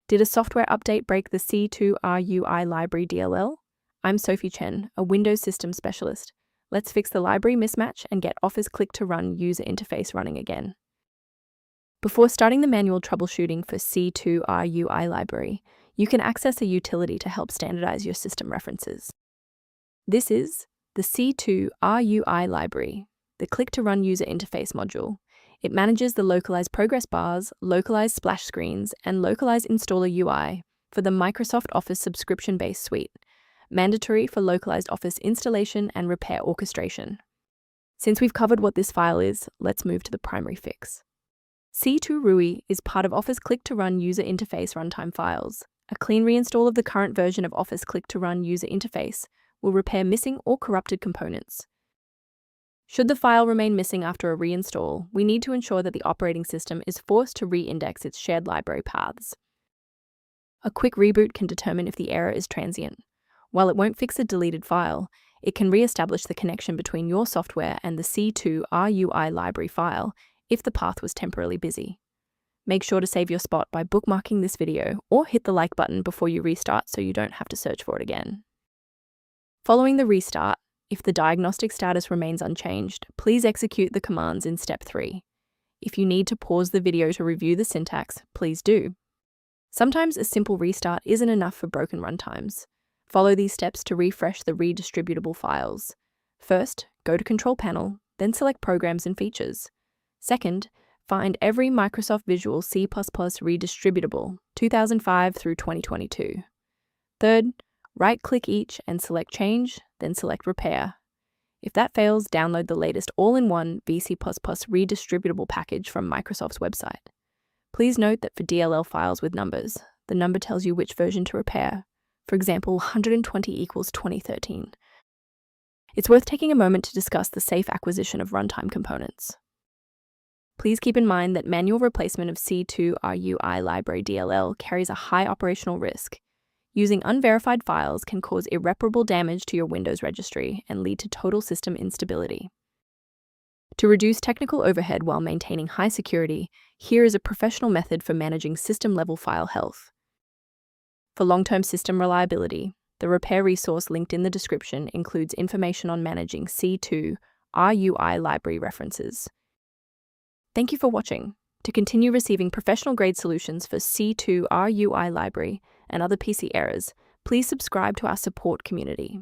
Did a software update break the C2rui Library DLL? I'm Sophie Chen, a Windows system specialist. Let's fix the library mismatch and get Office click-to-run user interface running again. Before starting the manual troubleshooting for C2rui library, you can access a utility to help standardize your system references. This is the c2rui library, the click-to-run user interface module. It manages the localized progress bars, localized splash screens, and localized installer UI for the Microsoft Office subscription-based suite, mandatory for localized Office installation and repair orchestration. Since we've covered what this file is, let's move to the primary fix. c2rui is part of Office click-to-run user interface runtime files. A clean reinstall of the current version of Office click-to-run user interface will repair missing or corrupted components. Should the file remain missing after a reinstall, we need to ensure that the operating system is forced to re-index its shared library paths. A quick reboot can determine if the error is transient. While it won't fix a deleted file, it can re-establish the connection between your software and the c2rui library file if the path was temporarily busy. Make sure to save your spot by bookmarking this video or hit the like button before you restart so you don't have to search for it again. Following the restart, if the diagnostic status remains unchanged, please execute the commands in Step 3. If you need to pause the video to review the syntax, please do. Sometimes a simple restart isn't enough for broken runtimes. Follow these steps to refresh the redistributable files. First, go to Control Panel, then select Programs and Features. Second, find every Microsoft Visual C++ Redistributable 2005 through 2022. Third, right-click each and select Change, then select Repair. If that fails, download the latest all-in-one VC++ redistributable package from Microsoft's website. Please note that for DLL files with numbers, the number tells you which version to repair. For example, 120 equals 2013. It's worth taking a moment to discuss the safe acquisition of runtime components. Please keep in mind that manual replacement of c2rui Library DLL carries a high operational risk. Using unverified files can cause irreparable damage to your Windows registry and lead to total system instability. To reduce technical overhead while maintaining high security, here is a professional method for managing system-level file health. For long-term system reliability, the repair resource linked in the description includes information on managing c2rui library references. Thank you for watching. To continue receiving professional-grade solutions for c2rui library and other PC errors, please subscribe to our support community.